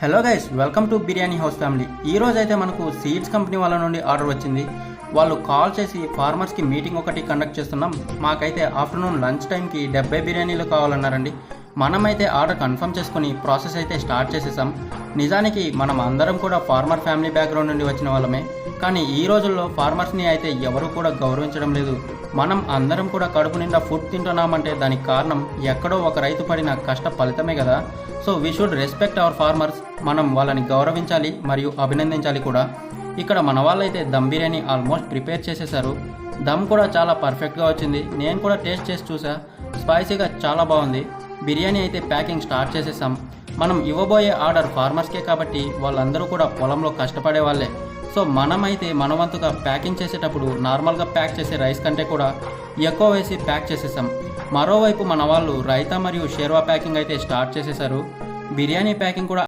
Hello guys, welcome to biryani house family. ఈ రోజు అయితే మనకు సీడ్స్ కంపెనీ వాళ్ళ నుండి ఆర్డర్ వచ్చింది. వాళ్ళు కాల్ చేసి ఫార్మర్స్కి మీటింగ్ ఒకటి కండక్ట్ చేస్తున్నాం, మాకైతే ఆఫ్టర్నూన్ లంచ్ టైంకి 70 బిర్యానీలు కావాలన్నారండి. మనమైతే ఆర్డర్ కన్ఫర్మ్ చేసుకుని ప్రాసెస్ అయితే స్టార్ట్ చేసేసాం. నిజానికి మనం అందరం కూడా ఫార్మర్ ఫ్యామిలీ బ్యాక్గ్రౌండ్ నుండి వచ్చిన వాళ్ళమే, కానీ ఈ రోజుల్లో ఫార్మర్స్ని అయితే ఎవరు కూడా గౌరవించడం లేదు. మనం అందరం కూడా కడుపు నిండా ఫుడ్ తింటున్నామంటే దానికి కారణం ఎక్కడో ఒక రైతు పడిన కష్ట ఫలితమే కదా. So we should respect hour farmers. మనం వాళ్ళని గౌరవించాలి మరియు అభినందించాలి కూడా. ఇక్కడ మన వాళ్ళైతే దమ్ బిర్యానీ ఆల్మోస్ట్ ప్రిపేర్ చేసేసారు. దమ్ కూడా చాలా పర్ఫెక్ట్గా వచ్చింది. నేను కూడా టేస్ట్ చేసి చూసా, స్పైసీగా చాలా బాగుంది. బిర్యానీ అయితే ప్యాకింగ్ స్టార్ట్ చేసేసాం. మనం ఇవ్వబోయే ఆర్డర్ ఫార్మర్స్కే కాబట్టి వాళ్ళందరూ కూడా పొలంలో కష్టపడే వాళ్ళే. సో మనమైతే మనవంతుగా ప్యాకింగ్ చేసేటప్పుడు నార్మల్గా ప్యాక్ చేసే రైస్ కంటే కూడా ఎక్కువ వేసి ప్యాక్ చేసేసాం. మరోవైపు మన వాళ్ళు రైతా మరియు షేర్వా ప్యాకింగ్ అయితే స్టార్ట్ చేసేసారు. బిర్యానీ ప్యాకింగ్ కూడా